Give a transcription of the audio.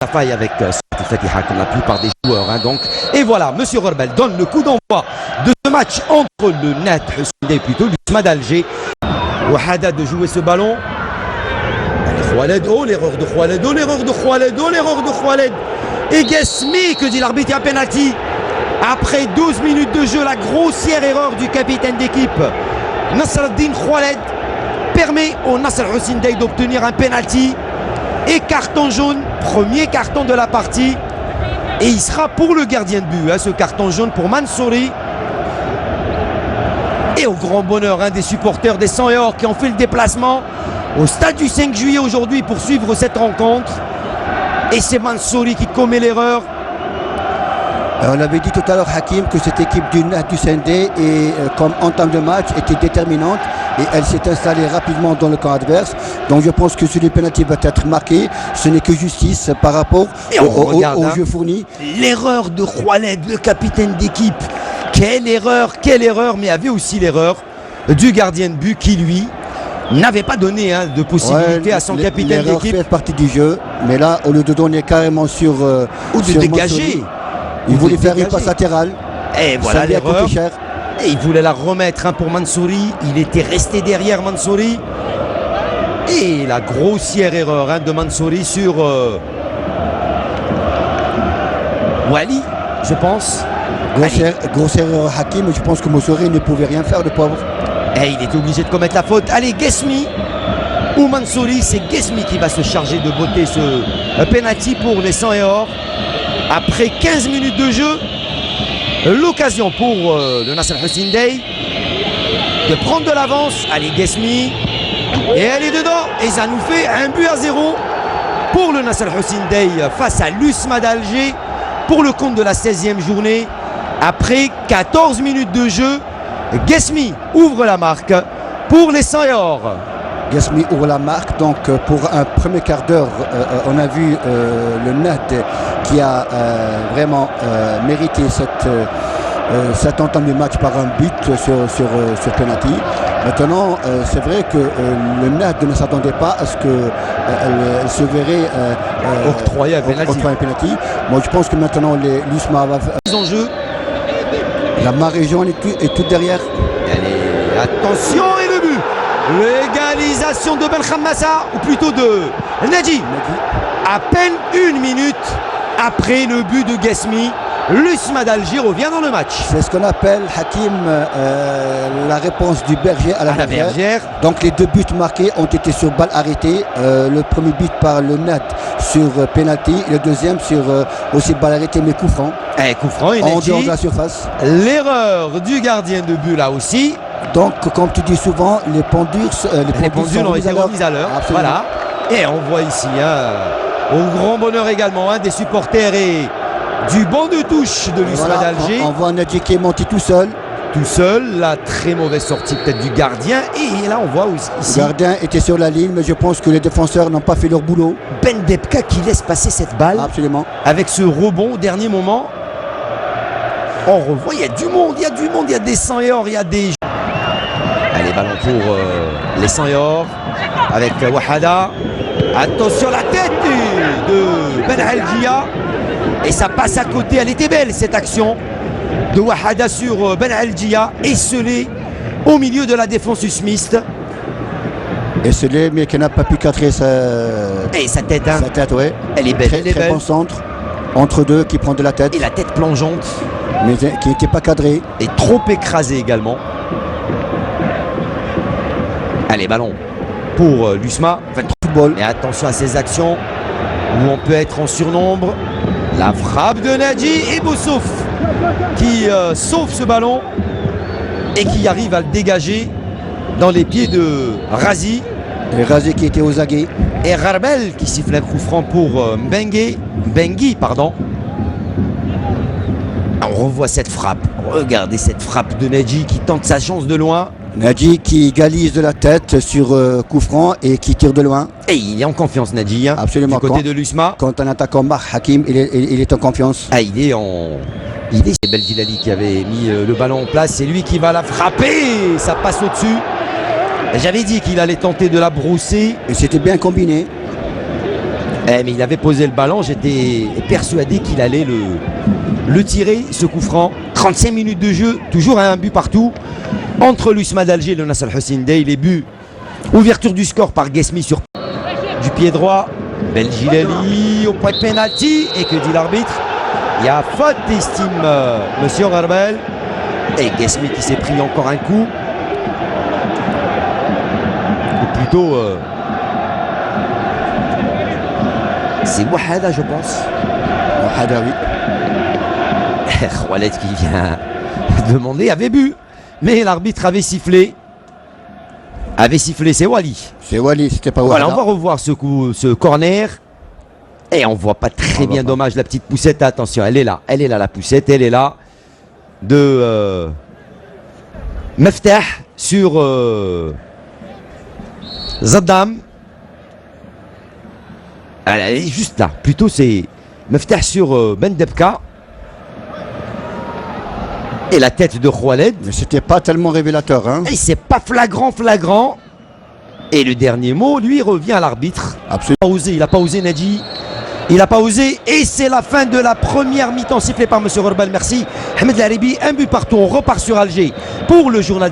la faille avec Fatiha comme la plupart des joueurs. Hein, donc. Et voilà, Monsieur Rebel donne le coup d'envoi de ce match entre le Net Hussein plutôt l'USMA d'Alger. Wahada de jouer ce ballon. Khaled, oh l'erreur de Khaled, oh l'erreur de Khaled, oh l'erreur de Khaled. Et Guesmi, que dit l'arbitre, il y a penalty. Après 12 minutes de jeu, la grossière erreur du capitaine d'équipe Nasreddine Khaled permet au Nasser Hussein Dey d'obtenir un penalty et carton jaune, premier carton de la partie. Et il sera pour le gardien de but, hein, ce carton jaune pour Mansouri. Et au grand bonheur des supporters des 100 et or qui ont fait le déplacement au stade du 5 juillet aujourd'hui pour suivre cette rencontre. Et c'est Mansouri qui commet l'erreur. On avait dit tout à l'heure, Hakim, que cette équipe du Sendé, comme entame de match, était déterminante et elle s'est installée rapidement dans le camp adverse. Donc je pense que celui penalty va être marqué. Ce n'est que justice par rapport au jeu fourni. L'erreur de Khaled, le capitaine d'équipe. Quelle erreur, mais il y avait aussi l'erreur du gardien de but qui, lui, n'avait pas donné de possibilité à son capitaine d'équipe. L'erreur fait partie du jeu, mais là, au lieu de donner carrément sur... ou de dégager. Il voulait faire une passe latérale. Et voilà l'erreur. Et il voulait la remettre pour Mansouri. Il était resté derrière Mansouri. Et la grossière erreur de Mansouri sur Wali, je pense. Grossière erreur Hakim, mais je pense que Mansouri ne pouvait rien faire, le pauvre. Et il était obligé de commettre la faute. Allez, Guesmi ou Mansouri, c'est Guesmi qui va se charger de botter ce penalty pour les 100 et or. Après 15 minutes de jeu, l'occasion pour le Nasser Hussein Dey de prendre de l'avance. Allez, Guesmi. Et elle est dedans. Et ça nous fait 1-0 pour le Nasser Hussein Dey face à l'USMA d'Alger pour le compte de la 16e journée. Après 14 minutes de jeu, Guesmi ouvre la marque pour les 100 et or. Guesmi ouvre la marque, donc pour un premier quart d'heure, on a vu le Net qui a vraiment mérité cette entame du match par un but sur penalty. Maintenant, c'est vrai que le Net ne s'attendait pas à ce qu'elle se verrait octroyer un penalty. Moi, je pense que maintenant, l'USMA va faire en jeu. La marée jaune est toute derrière. Allez, attention, et le but. L'égalisation de Ben Khammassa, ou plutôt de Nadji. À peine une minute après le but de Guesmi, l'USMA d'Alger revient dans le match. C'est ce qu'on appelle, Hakim, la réponse du berger à la bergère. Donc les deux buts marqués ont été sur balle arrêtée. Le premier but par le Net sur penalty, et le deuxième sur aussi balle arrêtée mais coup franc. Coup franc, en dehors de la surface. L'erreur du gardien de but là aussi. Donc, comme tu dis souvent, les pendules ont été remises à l'heure. Voilà. Et on voit ici, au grand bonheur également, des supporters et du banc de touche de l'USMA d'Alger. On voit Nadji qui est monté tout seul. Tout seul, la très mauvaise sortie peut-être du gardien. Et là, on voit ici. Le gardien était sur la ligne, mais je pense que les défenseurs n'ont pas fait leur boulot. Ben Debka qui laisse passer cette balle. Absolument. Avec ce rebond au dernier moment. On revoit, il y a du monde, il y a des 100 et or, il y a des... Allez, ballon pour les 100 et or avec Wahada. Attention, la tête de Ben Algia. Et ça passe à côté. Elle était belle cette action de Wahada sur Ben Algia, esselé au milieu de la défense usmiste. Esselé, mais qui n'a pas pu cadrer sa tête. Sa tête, ouais. Elle est belle. Très bon centre. Entre deux qui prend de la tête. Et la tête plongeante. Mais qui n'était pas cadrée. Et trop écrasée également. Allez, ballon pour l'USMA. Enfin, football. Mais attention à ces actions où on peut être en surnombre. La frappe de Nadji et Boussouf qui sauve ce ballon et qui arrive à le dégager dans les pieds de Razi. Et Razi qui était aux aguets. Et Rarbel qui siffle un coup franc pour Bengi, pardon. On revoit cette frappe. Regardez cette frappe de Nadji qui tente sa chance de loin. Nadji qui égalise de la tête sur coup franc et qui tire de loin. Et il est en confiance, Nadji. Absolument. Du côté de l'USMA. Quand un attaquant marque Hakim, il est en confiance. C'est Belgilali qui avait mis le ballon en place. C'est lui qui va la frapper. Ça passe au-dessus. J'avais dit qu'il allait tenter de la brousser. Et c'était bien combiné. Mais il avait posé le ballon, j'étais persuadé qu'il allait le tirer, ce coup franc. 35 minutes de jeu, toujours un but partout. Entre l'USMA d'Alger et le Nasser Al-Hussein Dey, les buts. Ouverture du score par Guesmi sur du pied droit. Belgilali au point de pénalty. Et que dit l'arbitre? Il y a faute d'estime, monsieur Gharbel. Et Guesmi qui s'est pris encore un coup. Ou plutôt... c'est Wahada, je pense. Wahada, oui. Khaled qui vient demander avait bu. Mais l'arbitre avait sifflé. C'est Wali. C'est Wali, c'était pas Wahada. Voilà, on va revoir ce corner. Et on voit pas très bien, dommage, la petite poussette. Attention, elle est là, la poussette, elle est là. De Meftah sur Zadam. Elle est juste là. Plutôt, c'est Meftah sur Ben Debka. Et la tête de Khaled. Mais c'était pas tellement révélateur, hein. Et c'est pas flagrant. Et le dernier mot, lui, revient à l'arbitre. Absolument. Il a pas osé, Nadji. Il n'a pas osé. Et c'est la fin de la première mi-temps sifflée par M. Gharbel. Merci. Ahmed Laribi, un but partout. On repart sur Alger pour le journal.